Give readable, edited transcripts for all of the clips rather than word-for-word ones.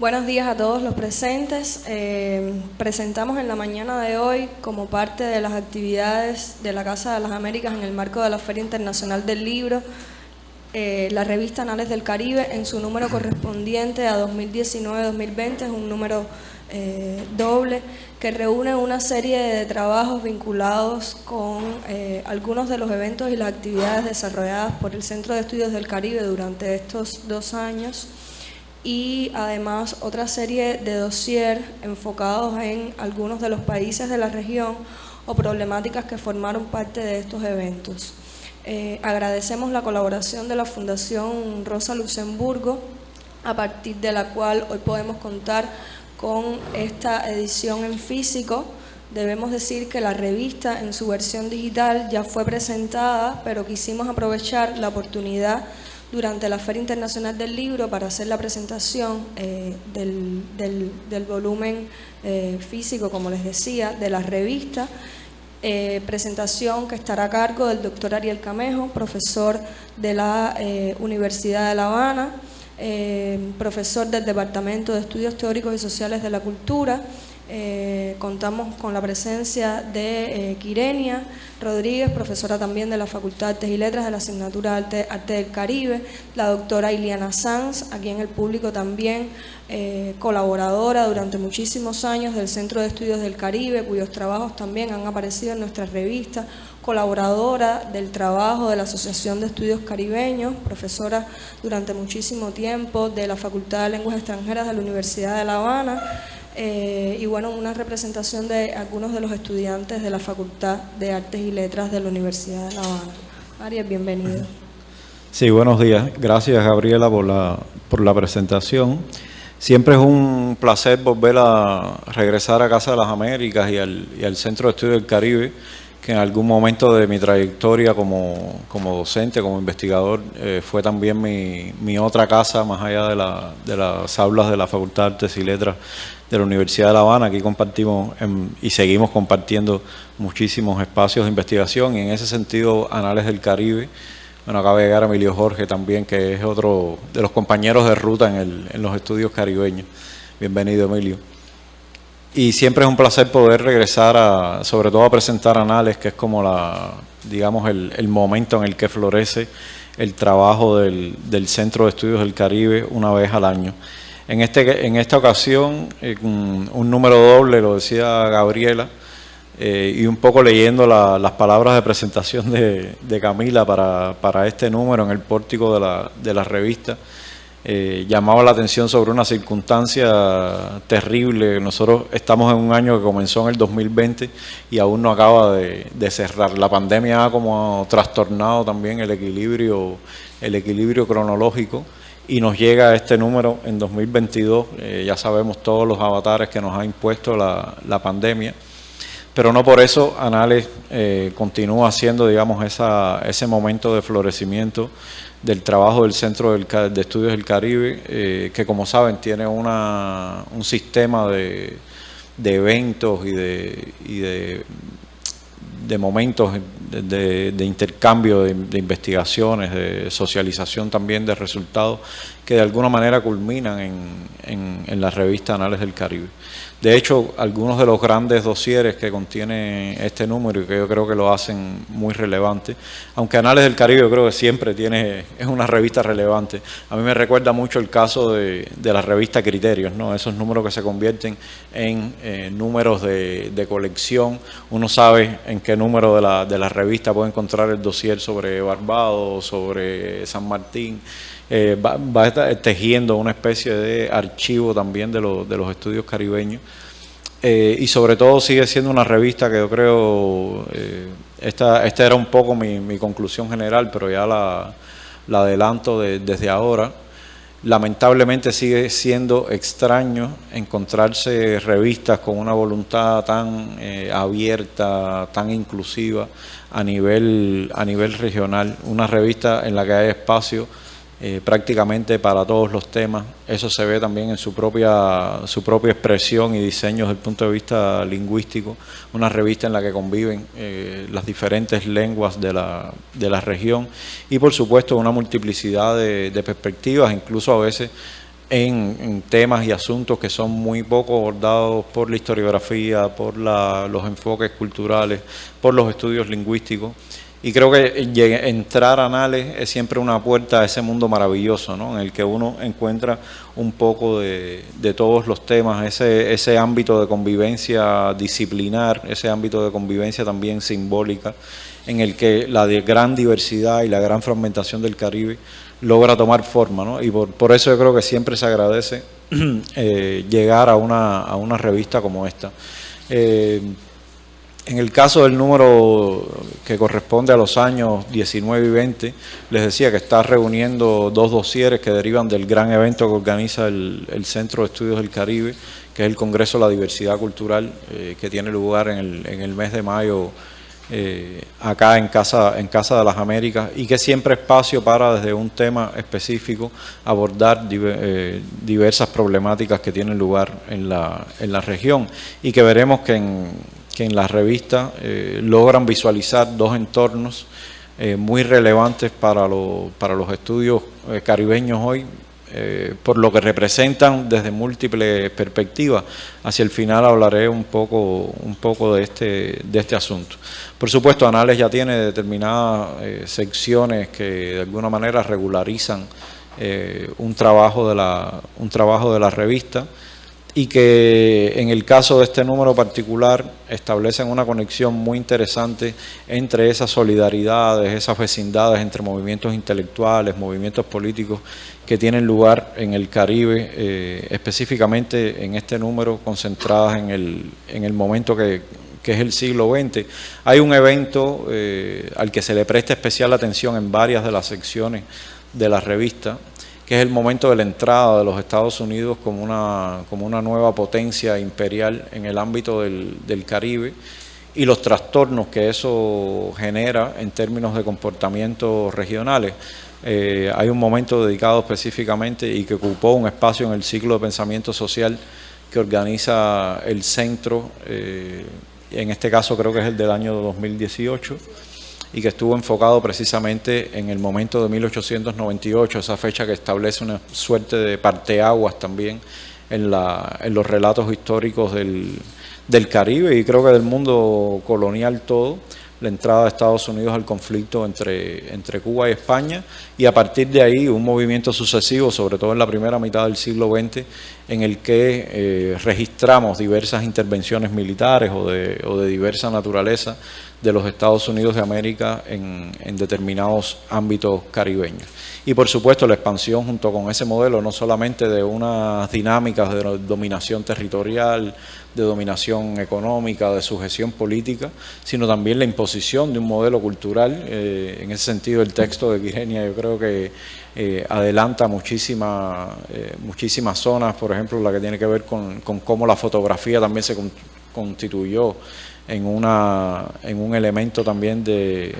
Buenos días a todos los presentes. Presentamos en la mañana de hoy, como parte de las actividades de la Casa de las Américas en el marco de la Feria Internacional del Libro, la revista Anales del Caribe en su número correspondiente a 2019-2020, es un número doble que reúne una serie de trabajos vinculados con algunos de los eventos y las actividades desarrolladas por el Centro de Estudios del Caribe durante estos 2 años, y además otra serie de dossier enfocados en algunos de los países de la región o problemáticas que formaron parte de estos eventos. Agradecemos la colaboración de la Fundación Rosa Luxemburgo, a partir de la cual hoy podemos contar con esta edición en físico. Debemos decir que la revista en su versión digital ya fue presentada, pero quisimos aprovechar la oportunidad durante la Feria Internacional del Libro para hacer la presentación del volumen físico, como les decía, de la revista. Presentación que estará a cargo del doctor Ariel Camejo, profesor de la Universidad de La Habana, profesor del Departamento de Estudios Teóricos y Sociales de la Cultura. Contamos con la presencia de Quirenia Rodríguez, profesora también de la Facultad de Artes y Letras de la asignatura Arte del Caribe, la doctora Iliana Sanz, aquí en el público también colaboradora durante muchísimos años del Centro de Estudios del Caribe, cuyos trabajos también han aparecido en nuestra revista, colaboradora del trabajo de la Asociación de Estudios Caribeños, profesora durante muchísimo tiempo de la Facultad de Lenguas Extranjeras de la Universidad de La Habana, y bueno, una representación de algunos de los estudiantes de la Facultad de Artes y Letras de la Universidad de La Habana. Ariel, bienvenido. Sí, buenos días. Gracias, Gabriela, por la presentación. Siempre es un placer volver a regresar a Casa de las Américas y al Centro de Estudios del Caribe, que en algún momento de mi trayectoria como docente, como investigador, fue también mi otra casa, más allá de las aulas de la Facultad de Artes y Letras de la Universidad de La Habana. Aquí compartimos y seguimos compartiendo muchísimos espacios de investigación, y en ese sentido Anales del Caribe. Bueno, acaba de llegar Emilio Jorge también, que es otro de los compañeros de ruta en los estudios caribeños. Bienvenido, Emilio. Y siempre es un placer poder regresar sobre todo a presentar Anales, que es como digamos el momento en el que florece el trabajo del Centro de Estudios del Caribe una vez al año. En esta ocasión, un número doble, lo decía Gabriela, y un poco leyendo las palabras de presentación de Camila para este número en el pórtico de la revista, llamaba la atención sobre una circunstancia terrible. Nosotros estamos en un año que comenzó en el 2020 y aún no acaba de cerrar. La pandemia ha como trastornado también el equilibrio cronológico, y nos llega este número en 2022. Ya sabemos todos los avatares que nos ha impuesto la pandemia, pero no por eso Anales continúa siendo, digamos, ese momento de florecimiento del trabajo del Centro de Estudios del Caribe, que, como saben, tiene un sistema de eventos y de momentos de intercambio de investigaciones, de socialización también de resultados, que de alguna manera culminan en la revista Anales del Caribe. De hecho, algunos de los grandes dosieres que contiene este número, y que yo creo que lo hacen muy relevante, aunque Anales del Caribe yo creo que siempre es una revista relevante. A mí me recuerda mucho el caso de la revista Criterios, ¿no? Esos números que se convierten en números de colección. Uno sabe en qué número de la revista puede encontrar el dossier sobre Barbados, sobre San Martín. Va a estar tejiendo una especie de archivo también de los estudios caribeños, y sobre todo sigue siendo una revista que yo creo, esta era un poco mi conclusión general, pero ya la adelanto desde ahora. Lamentablemente sigue siendo extraño encontrarse revistas con una voluntad tan abierta, tan inclusiva a nivel regional, una revista en la que hay espacio prácticamente para todos los temas. Eso se ve también en su propia expresión y diseño desde el punto de vista lingüístico. Una revista en la que conviven las diferentes lenguas de la región, y por supuesto una multiplicidad de perspectivas, incluso a veces en temas y asuntos que son muy poco abordados por la historiografía, por los enfoques culturales, por los estudios lingüísticos. Y creo que entrar a Anales es siempre una puerta a ese mundo maravilloso, ¿no? En el que uno encuentra un poco de todos los temas, ese ámbito de convivencia disciplinar, ese ámbito de convivencia también simbólica, en el que la gran diversidad y la gran fragmentación del Caribe logra tomar forma, ¿no? Y por eso yo creo que siempre se agradece llegar a una revista como esta. En el caso del número que corresponde a los años 19 y 20, les decía que está reuniendo 2 dosieres que derivan del gran evento que organiza el Centro de Estudios del Caribe, que es el Congreso de la Diversidad Cultural, que tiene lugar en el mes de mayo acá en Casa de las Américas, y que siempre espacio para, desde un tema específico, abordar diversas problemáticas que tienen lugar en la región, y que veremos que en la revista logran visualizar 2 entornos muy relevantes para los estudios caribeños hoy, por lo que representan desde múltiples perspectivas. Hacia el final hablaré un poco de este asunto. Por supuesto, Anales ya tiene determinadas secciones que de alguna manera regularizan un trabajo de la revista, y que en el caso de este número particular establecen una conexión muy interesante entre esas solidaridades, esas vecindades entre movimientos intelectuales, movimientos políticos que tienen lugar en el Caribe, específicamente en este número concentradas en el momento que es el siglo XX. Hay un evento al que se le presta especial atención en varias de las secciones de la revista, que es el momento de la entrada de los Estados Unidos como una nueva potencia imperial en el ámbito del Caribe, y los trastornos que eso genera en términos de comportamientos regionales. Hay un momento dedicado específicamente y que ocupó un espacio en el ciclo de pensamiento social que organiza el centro, en este caso creo que es el del año 2018, y que estuvo enfocado precisamente en el momento de 1898, esa fecha que establece una suerte de parteaguas también en los relatos históricos del Caribe, y creo que del mundo colonial todo, la entrada de Estados Unidos al conflicto entre Cuba y España, y a partir de ahí un movimiento sucesivo, sobre todo en la primera mitad del siglo XX, en el que registramos diversas intervenciones militares o de diversa naturaleza de los Estados Unidos de América en determinados ámbitos caribeños. Y por supuesto la expansión junto con ese modelo, no solamente de unas dinámicas de dominación territorial, de dominación económica, de sujeción política, sino también la imposición de un modelo cultural. En ese sentido el texto de Quirenia yo creo que adelanta muchísimas zonas, por ejemplo la que tiene que ver con cómo la fotografía también se constituyó en un elemento también de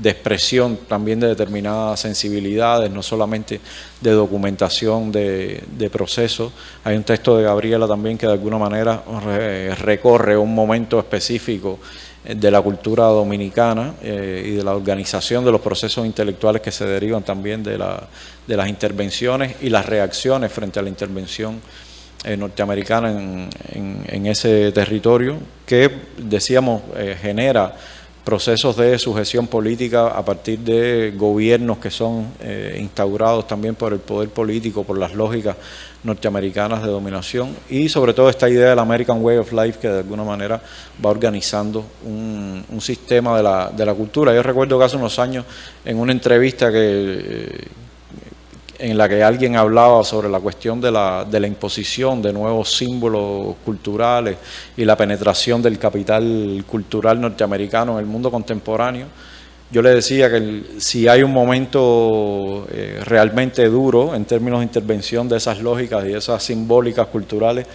expresión también de determinadas sensibilidades, no solamente de documentación de procesos. Hay un texto de Gabriela también que de alguna manera recorre un momento específico de la cultura dominicana y de la organización de los procesos intelectuales que se derivan también de las intervenciones y las reacciones frente a la intervención norteamericana en ese territorio, que decíamos genera procesos de sujeción política a partir de gobiernos que son instaurados también por el poder político, por las lógicas norteamericanas de dominación, y sobre todo esta idea del American Way of Life, que de alguna manera va organizando un sistema de la cultura. Yo recuerdo que hace unos años en una entrevista en la que alguien hablaba sobre la cuestión de la imposición de nuevos símbolos culturales y la penetración del capital cultural norteamericano en el mundo contemporáneo. Yo le decía que si hay un momento realmente duro en términos de intervención de esas lógicas y esas simbólicas culturales,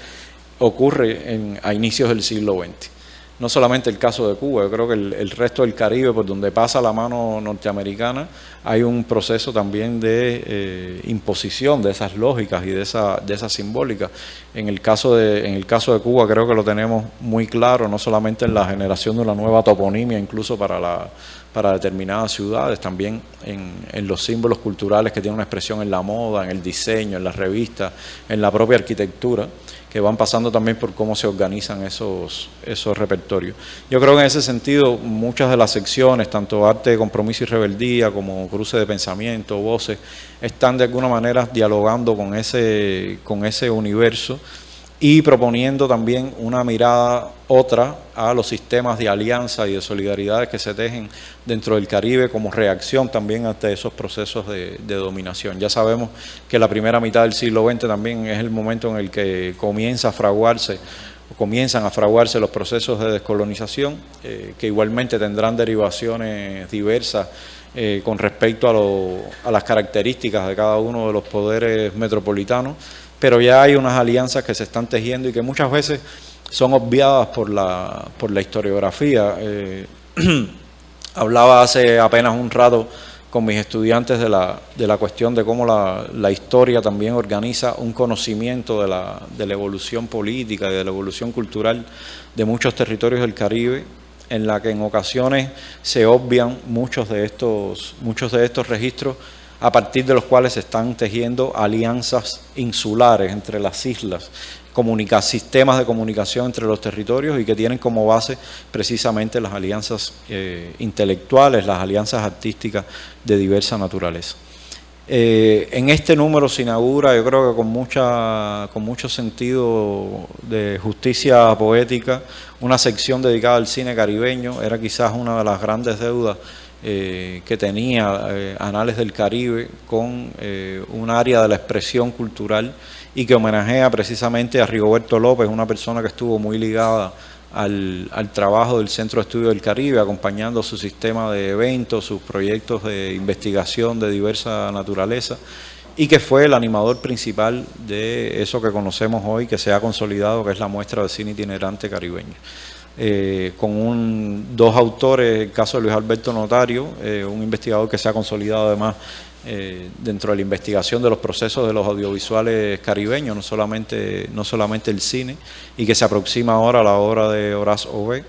ocurre a inicios del siglo XX. no solamente el caso de Cuba, yo creo que el resto del Caribe, por donde pasa la mano norteamericana, hay un proceso también de imposición de esas lógicas y de esa simbólica. En el caso de Cuba creo que lo tenemos muy claro, no solamente en la generación de una nueva toponimia, incluso para determinadas ciudades, también en los símbolos culturales que tienen una expresión en la moda, en el diseño, en las revistas, en la propia arquitectura, que van pasando también por cómo se organizan esos repertorios. Yo creo que en ese sentido muchas de las secciones, tanto Arte de Compromiso y Rebeldía como Cruce de Pensamiento, Voces, están de alguna manera dialogando con ese universo y proponiendo también una mirada otra a los sistemas de alianza y de solidaridades que se tejen dentro del Caribe como reacción también ante esos procesos de dominación. Ya sabemos que la primera mitad del siglo XX también es el momento en el que comienzan a fraguarse los procesos de descolonización, que igualmente tendrán derivaciones diversas con respecto a las características de cada uno de los poderes metropolitanos, pero ya hay unas alianzas que se están tejiendo y que muchas veces son obviadas por la historiografía. Hablaba hace apenas un rato con mis estudiantes de la cuestión de cómo la historia también organiza un conocimiento de la evolución política y de la evolución cultural de muchos territorios del Caribe, en la que en ocasiones se obvian muchos de estos registros, a partir de los cuales se están tejiendo alianzas insulares entre las islas, sistemas de comunicación entre los territorios y que tienen como base precisamente las alianzas intelectuales, las alianzas artísticas de diversa naturaleza. En este número se inaugura, yo creo que con mucho sentido de justicia poética, una sección dedicada al cine caribeño. Era quizás una de las grandes deudas que tenía Anales del Caribe con un área de la expresión cultural y que homenajea precisamente a Rigoberto López, una persona que estuvo muy ligada al trabajo del Centro de Estudio del Caribe, acompañando su sistema de eventos, sus proyectos de investigación de diversa naturaleza, y que fue el animador principal de eso que conocemos hoy, que se ha consolidado, que es la muestra de cine itinerante caribeño. Con dos autores, el caso de Luis Alberto Notario, un investigador que se ha consolidado además dentro de la investigación de los procesos de los audiovisuales caribeños, no solamente el cine, y que se aproxima ahora a la obra de Horace Ové,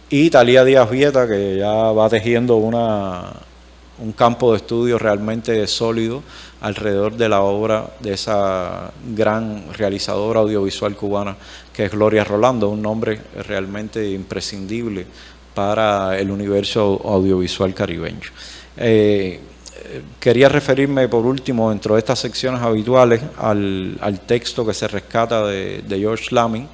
y Talía Díaz Vieta, que ya va tejiendo un campo de estudio realmente sólido alrededor de la obra de esa gran realizadora audiovisual cubana que es Gloria Rolando, un nombre realmente imprescindible para el universo audiovisual caribeño. Quería referirme por último, dentro de estas secciones habituales, al texto que se rescata de George Lamming,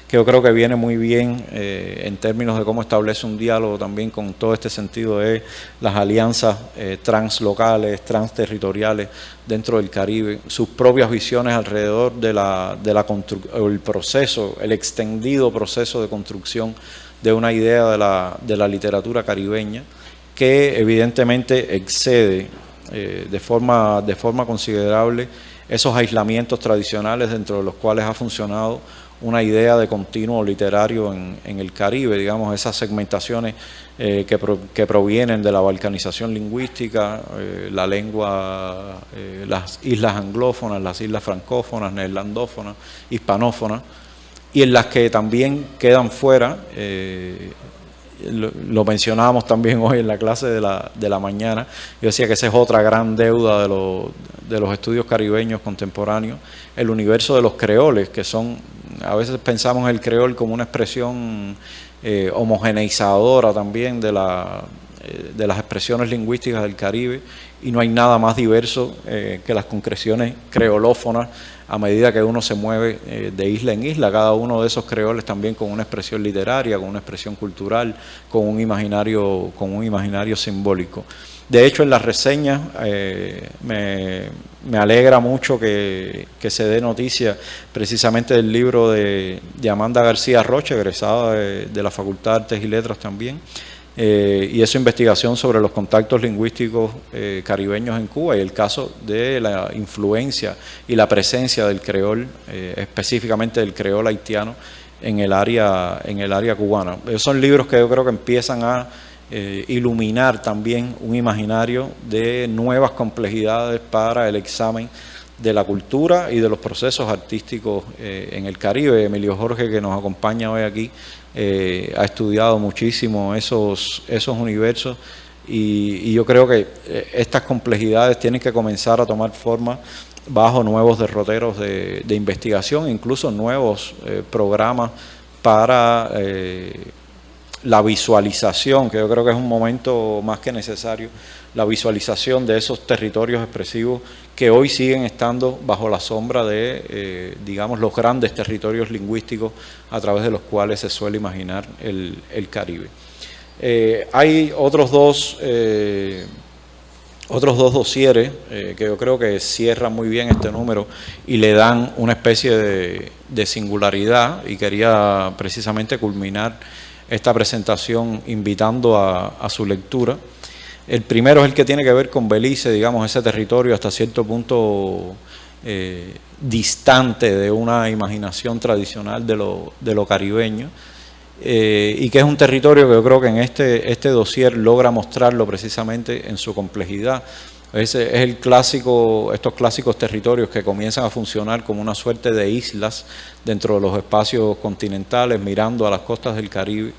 que yo creo que viene muy bien en términos de cómo establece un diálogo también con todo este sentido de las alianzas translocales, transterritoriales dentro del Caribe, sus propias visiones alrededor el extendido proceso de construcción de una idea de la literatura caribeña, que evidentemente excede de forma considerable esos aislamientos tradicionales dentro de los cuales ha funcionado una idea de continuo literario en el Caribe, digamos, esas segmentaciones que provienen de la balcanización lingüística, la lengua, las islas anglófonas, las islas francófonas, neerlandófonas, hispanófonas, y en las que también quedan fuera, lo mencionábamos también hoy en la clase de la mañana, yo decía que esa es otra gran deuda de los estudios caribeños contemporáneos, el universo de los creoles, que son, a veces pensamos en el creol como una expresión homogeneizadora también de las expresiones lingüísticas del Caribe, y no hay nada más diverso que las concreciones creolófonas a medida que uno se mueve de isla en isla, cada uno de esos creoles también con una expresión literaria, con una expresión cultural, con un imaginario simbólico. De hecho, en las reseñas me alegra mucho que se dé noticia precisamente del libro de Amanda García Rocha, egresada de la Facultad de Artes y Letras también, y esa investigación sobre los contactos lingüísticos caribeños en Cuba y el caso de la influencia y la presencia del creol, específicamente del creol haitiano, en el área cubana. Esos son libros que yo creo que empiezan a iluminar también un imaginario de nuevas complejidades para el examen de la cultura y de los procesos artísticos en el Caribe. Emilio Jorge, que nos acompaña hoy aquí, ha estudiado muchísimo esos universos y yo creo que estas complejidades tienen que comenzar a tomar forma bajo nuevos derroteros de investigación, incluso nuevos programas para la visualización, que yo creo que es un momento más que necesario, la visualización de esos territorios expresivos que hoy siguen estando bajo la sombra de, digamos, los grandes territorios lingüísticos a través de los cuales se suele imaginar el Caribe. Hay otros dos dosieres que yo creo que cierran muy bien este número y le dan una especie de singularidad, y quería precisamente culminar esta presentación invitando a su lectura. El primero es el que tiene que ver con Belice, digamos, ese territorio hasta cierto punto distante de una imaginación tradicional de lo caribeño, y que es un territorio que yo creo que en este dossier logra mostrarlo precisamente en su complejidad. Ese es estos clásicos territorios que comienzan a funcionar como una suerte de islas dentro de los espacios continentales, mirando a las costas del Caribe,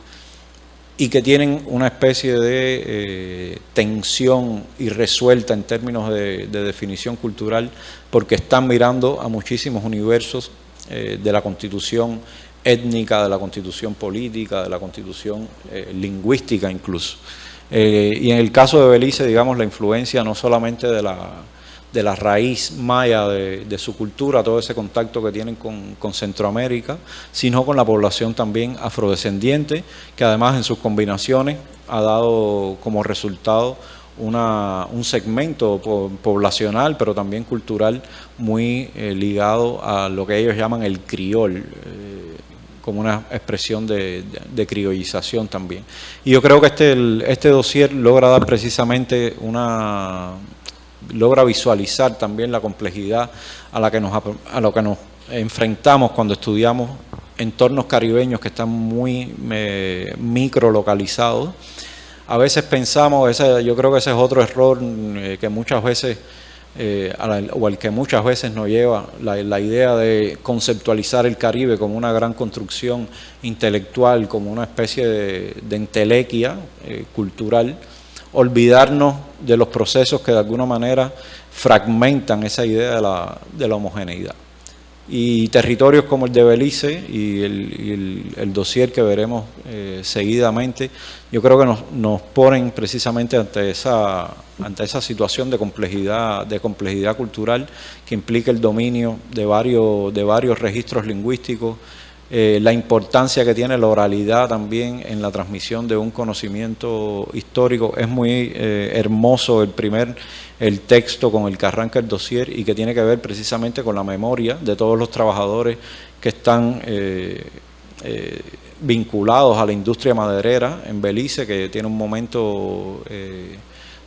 y que tienen una especie de tensión irresuelta en términos de definición cultural, porque están mirando a muchísimos universos de la constitución étnica, de la constitución política, de la constitución lingüística incluso. Y en el caso de Belice, digamos, la influencia no solamente de la raíz maya de su cultura, todo ese contacto que tienen con Centroamérica, sino con la población también afrodescendiente, que además en sus combinaciones ha dado como resultado un segmento poblacional, pero también cultural, muy ligado a lo que ellos llaman el criol, como una expresión de criollización también. Y yo creo que este dossier logra dar precisamente logra visualizar también la complejidad a lo que nos enfrentamos cuando estudiamos entornos caribeños que están muy microlocalizados. A veces pensamos, yo creo que ese es otro error que muchas veces, o al que muchas veces nos lleva la idea de conceptualizar el Caribe como una gran construcción intelectual, como una especie de entelequia cultural, olvidarnos de los procesos que de alguna manera fragmentan esa idea de la homogeneidad. Y territorios como el de Belice y el dossier que veremos seguidamente, yo creo que nos ponen precisamente ante esa situación de complejidad cultural que implica el dominio de varios registros lingüísticos, la importancia que tiene la oralidad también en la transmisión de un conocimiento histórico. Es muy hermoso el texto con el que arranca el dossier y que tiene que ver precisamente con la memoria de todos los trabajadores que están vinculados a la industria maderera en Belice, que tiene un momento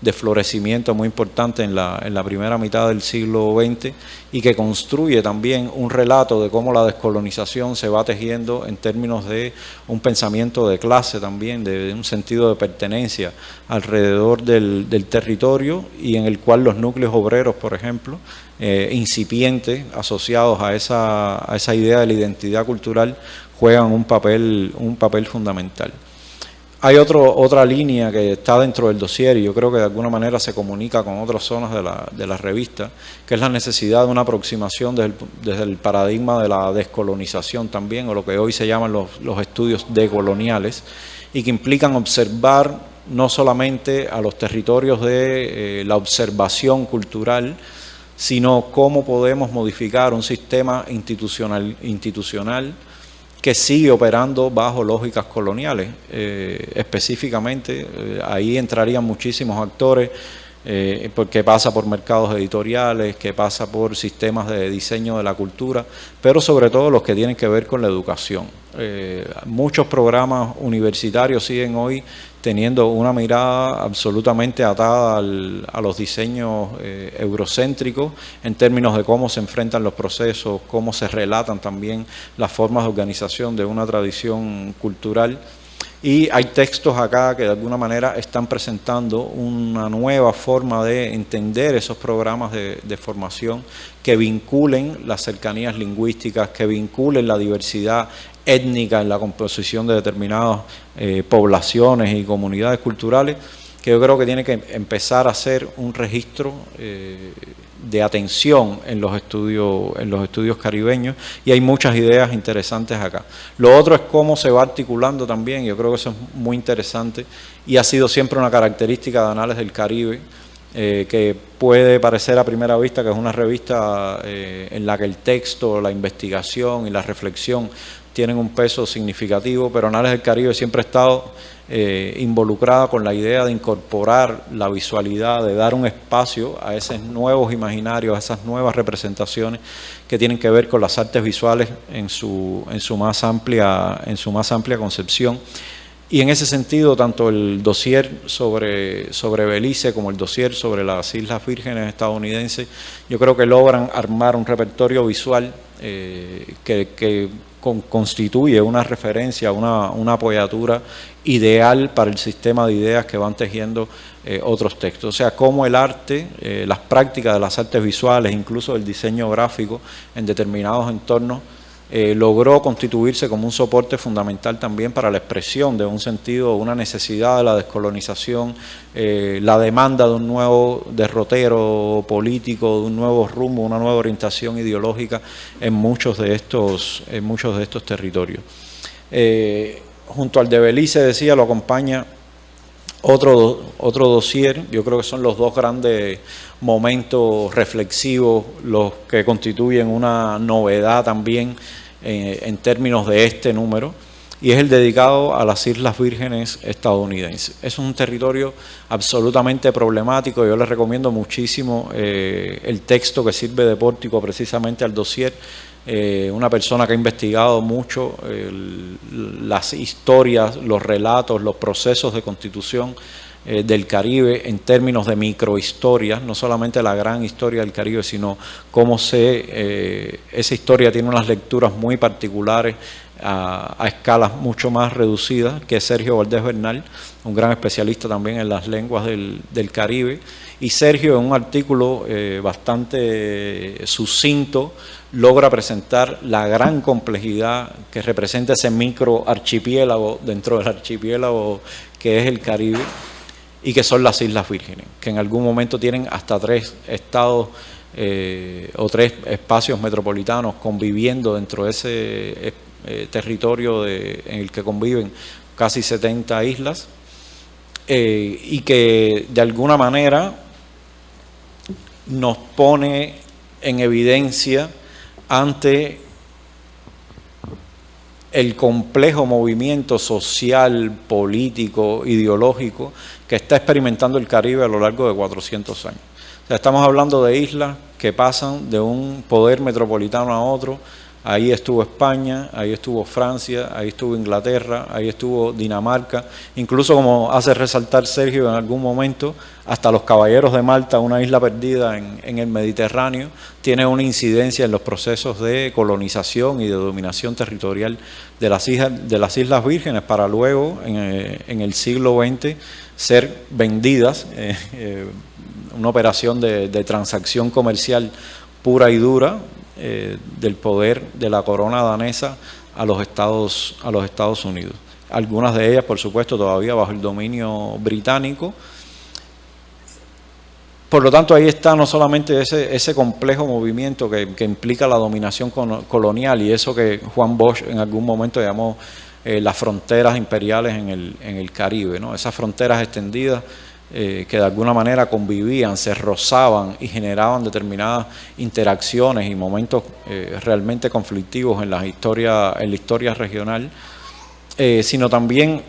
de florecimiento muy importante en la primera mitad del siglo XX, y que construye también un relato de cómo la descolonización se va tejiendo en términos de un pensamiento de clase también, de un sentido de pertenencia alrededor del territorio, y en el cual los núcleos obreros, por ejemplo, incipientes, asociados a esa idea de la identidad cultural, juegan un papel fundamental. Hay otra línea que está dentro del dossier y yo creo que de alguna manera se comunica con otras zonas de la revista, que es la necesidad de una aproximación desde el paradigma de la descolonización también, o lo que hoy se llaman los estudios decoloniales, y que implican observar no solamente a los territorios de la observación cultural, sino cómo podemos modificar un sistema institucional que sigue operando bajo lógicas coloniales. Específicamente, ahí entrarían muchísimos actores porque pasa por mercados editoriales, que pasa por sistemas de diseño de la cultura, pero sobre todo los que tienen que ver con la educación. Muchos programas universitarios siguen hoy teniendo una mirada absolutamente atada a los diseños eurocéntricos en términos de cómo se enfrentan los procesos, cómo se relatan también las formas de organización de una tradición cultural. Y hay textos acá que de alguna manera están presentando una nueva forma de entender esos programas de formación que vinculen las cercanías lingüísticas, que vinculen la diversidad étnica en la composición de determinadas poblaciones y comunidades culturales, que yo creo que tiene que empezar a hacer un registro de atención en los estudios caribeños, y hay muchas ideas interesantes acá. Lo otro es cómo se va articulando también, yo creo que eso es muy interesante y ha sido siempre una característica de Anales del Caribe, que puede parecer a primera vista que es una revista en la que el texto, la investigación y la reflexión tienen un peso significativo, pero Anales del Caribe siempre ha estado involucrada con la idea de incorporar la visualidad, de dar un espacio a esos nuevos imaginarios, a esas nuevas representaciones que tienen que ver con las artes visuales en su más amplia concepción. Y en ese sentido, tanto el dossier sobre Belice como el dossier sobre las Islas Vírgenes estadounidenses, yo creo que logran armar un repertorio visual que constituye una referencia, una apoyatura ideal para el sistema de ideas que van tejiendo otros textos. O sea, cómo el arte, las prácticas de las artes visuales, incluso el diseño gráfico en determinados entornos, logró constituirse como un soporte fundamental también para la expresión de un sentido, una necesidad de la descolonización, la demanda de un nuevo derrotero político, de un nuevo rumbo, una nueva orientación ideológica en muchos de estos territorios. Junto al de Belice, decía, lo acompaña otro dossier. Yo creo que son los dos grandes momentos reflexivos los que constituyen una novedad también en términos de este número, y es el dedicado a las Islas Vírgenes estadounidenses. Es un territorio absolutamente problemático. Yo les recomiendo muchísimo el texto que sirve de pórtico precisamente al dossier. Una persona que ha investigado mucho las historias, los relatos, los procesos de constitución del Caribe en términos de microhistorias, no solamente la gran historia del Caribe, sino cómo esa historia tiene unas lecturas muy particulares a escalas mucho más reducidas, que es Sergio Valdés Bernal, un gran especialista también en las lenguas del Caribe. Y Sergio, en un artículo bastante sucinto, logra presentar la gran complejidad que representa ese microarchipiélago dentro del archipiélago que es el Caribe, y que son las Islas Vírgenes, que en algún momento tienen hasta 3 estados o 3 espacios metropolitanos conviviendo dentro de ese territorio en el que conviven casi 70 islas, y que de alguna manera nos pone en evidencia ante el complejo movimiento social, político, ideológico que está experimentando el Caribe a lo largo de 400 años. O sea, estamos hablando de islas que pasan de un poder metropolitano a otro. Ahí estuvo España, ahí estuvo Francia, ahí estuvo Inglaterra, ahí estuvo Dinamarca, incluso, como hace resaltar Sergio en algún momento, hasta los Caballeros de Malta, una isla perdida en el Mediterráneo, tiene una incidencia en los procesos de colonización y de dominación territorial de las Islas Vírgenes, para luego, en el siglo XX, ser vendidas, una operación de transacción comercial pura y dura, del poder de la corona danesa a los Estados Unidos. Algunas de ellas, por supuesto, todavía bajo el dominio británico. Por lo tanto, ahí está no solamente ese complejo movimiento que implica la dominación colonial, y eso que Juan Bosch en algún momento llamó las fronteras imperiales en el Caribe, ¿no? Esas fronteras extendidas que de alguna manera convivían, se rozaban y generaban determinadas interacciones y momentos realmente conflictivos en la historia regional, sino también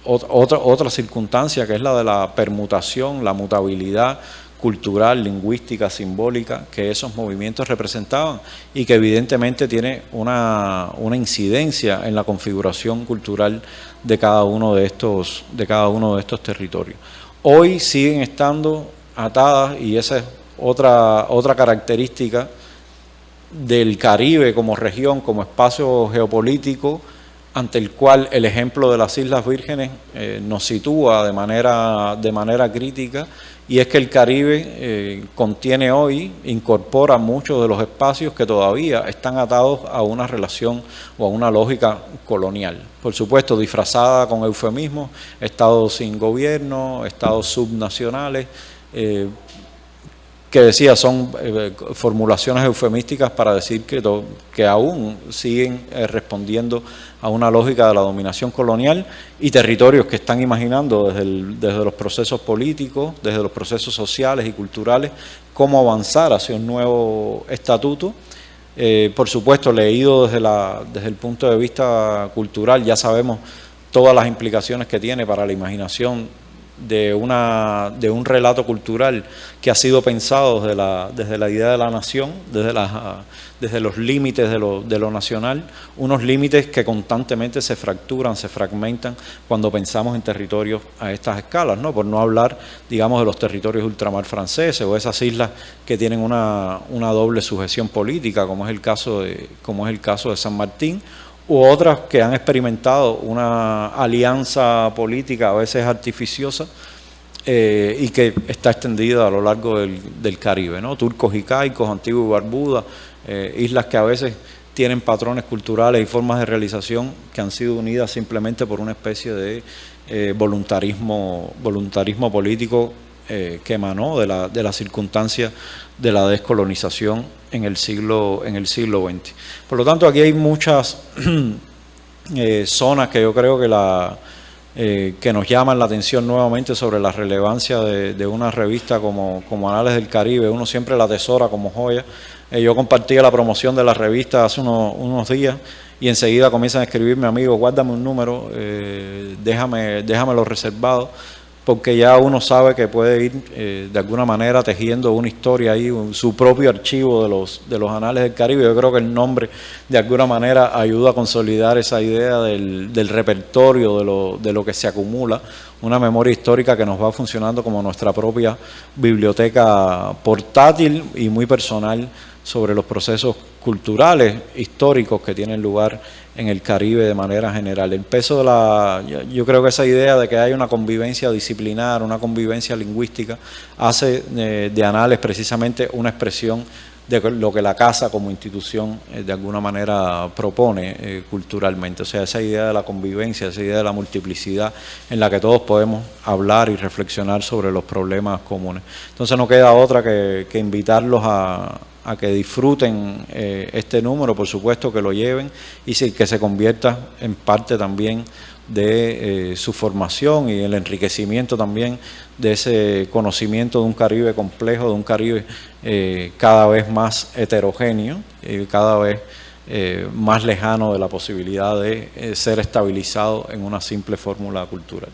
otra circunstancia que es la de la permutación, la mutabilidad cultural, lingüística, simbólica que esos movimientos representaban y que evidentemente tiene una incidencia en la configuración cultural de cada uno de estos territorios. Hoy siguen estando atadas, y esa es otra característica del Caribe como región, como espacio geopolítico, ante el cual el ejemplo de las Islas Vírgenes nos sitúa de manera crítica, y es que el Caribe contiene hoy, incorpora muchos de los espacios que todavía están atados a una relación o a una lógica colonial. Por supuesto, disfrazada con eufemismos, estados sin gobierno, estados subnacionales, que decía, son formulaciones eufemísticas para decir que aún siguen respondiendo a una lógica de la dominación colonial, y territorios que están imaginando desde los procesos políticos, desde los procesos sociales y culturales, cómo avanzar hacia un nuevo estatuto. Por supuesto, leído desde el punto de vista cultural, ya sabemos todas las implicaciones que tiene para la imaginación de un relato cultural que ha sido pensado desde la idea de la nación, desde los límites de lo nacional, unos límites que constantemente se fracturan, se fragmentan cuando pensamos en territorios a estas escalas, ¿no? Por no hablar, digamos, de los territorios de ultramar franceses o esas islas que tienen una doble sujeción política, como es el caso de San Martín, u otras que han experimentado una alianza política a veces artificiosa y que está extendida a lo largo del Caribe, ¿no? Turcos y caicos, Antigua y Barbuda, islas que a veces tienen patrones culturales y formas de realización que han sido unidas simplemente por una especie de voluntarismo político que emanó de la circunstancia de la descolonización en el siglo XX. Por lo tanto, aquí hay muchas zonas que yo creo que nos llaman la atención nuevamente sobre la relevancia de una revista como Anales del Caribe. Uno siempre la atesora como joya. Yo compartía la promoción de la revista hace unos días y enseguida comienzan a escribirme amigos, guárdame un número, déjamelo reservado, porque ya uno sabe que puede ir de alguna manera tejiendo una historia ahí, su propio archivo de los Anales del Caribe. Yo creo que el nombre de alguna manera ayuda a consolidar esa idea del repertorio, de lo que se acumula, una memoria histórica que nos va funcionando como nuestra propia biblioteca portátil y muy personal sobre los procesos culturales, históricos que tienen lugar en el Caribe de manera general. El peso yo creo que esa idea de que hay una convivencia disciplinar, una convivencia lingüística, hace de Anales precisamente una expresión de lo que la casa como institución de alguna manera propone culturalmente. O sea, esa idea de la convivencia, esa idea de la multiplicidad en la que todos podemos hablar y reflexionar sobre los problemas comunes. Entonces no queda otra que invitarlos a que disfruten este número, por supuesto que lo lleven y que se convierta en parte también de su formación y el enriquecimiento también de ese conocimiento de un Caribe complejo, de un Caribe cada vez más heterogéneo y cada vez más lejano de la posibilidad de ser estabilizado en una simple fórmula cultural.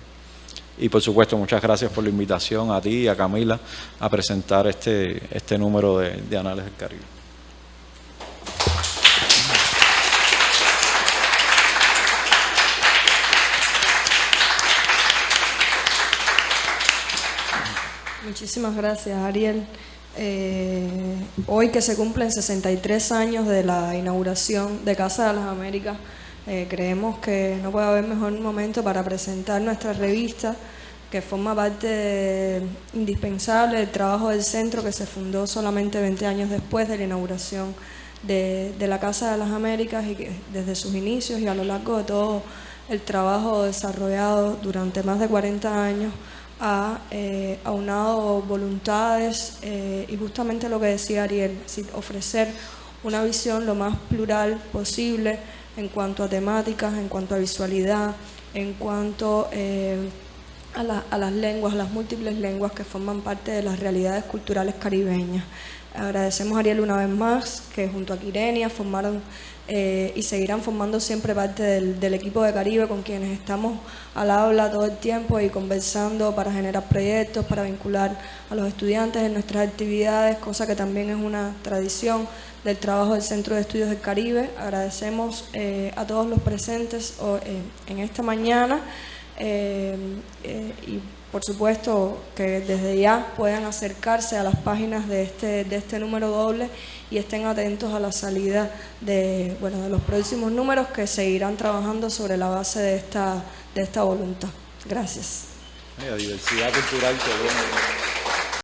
Y por supuesto, muchas gracias por la invitación a ti y a Camila a presentar este número de Anales del Caribe. Muchísimas gracias, Ariel. Hoy que se cumplen 63 años de la inauguración de Casa de las Américas, creemos que no puede haber mejor momento para presentar nuestra revista, que forma parte indispensable del trabajo del centro, que se fundó solamente 20 años después de la inauguración de la Casa de las Américas, y que desde sus inicios y a lo largo de todo el trabajo desarrollado durante más de 40 años ha aunado voluntades y justamente lo que decía Ariel, ofrecer una visión lo más plural posible en cuanto a temáticas, en cuanto a visualidad, en cuanto a las lenguas, las múltiples lenguas que forman parte de las realidades culturales caribeñas. Agradecemos a Ariel una vez más, que junto a Quirenia formaron y seguirán formando siempre parte del equipo de Caribe, con quienes estamos al habla todo el tiempo y conversando para generar proyectos, para vincular a los estudiantes en nuestras actividades, cosa que también es una tradición del trabajo del Centro de Estudios del Caribe. Agradecemos a todos los presentes en esta mañana y por supuesto que desde ya puedan acercarse a las páginas de este número doble y estén atentos a la salida de los próximos números que seguirán trabajando sobre la base de esta voluntad. Gracias. La diversidad cultural que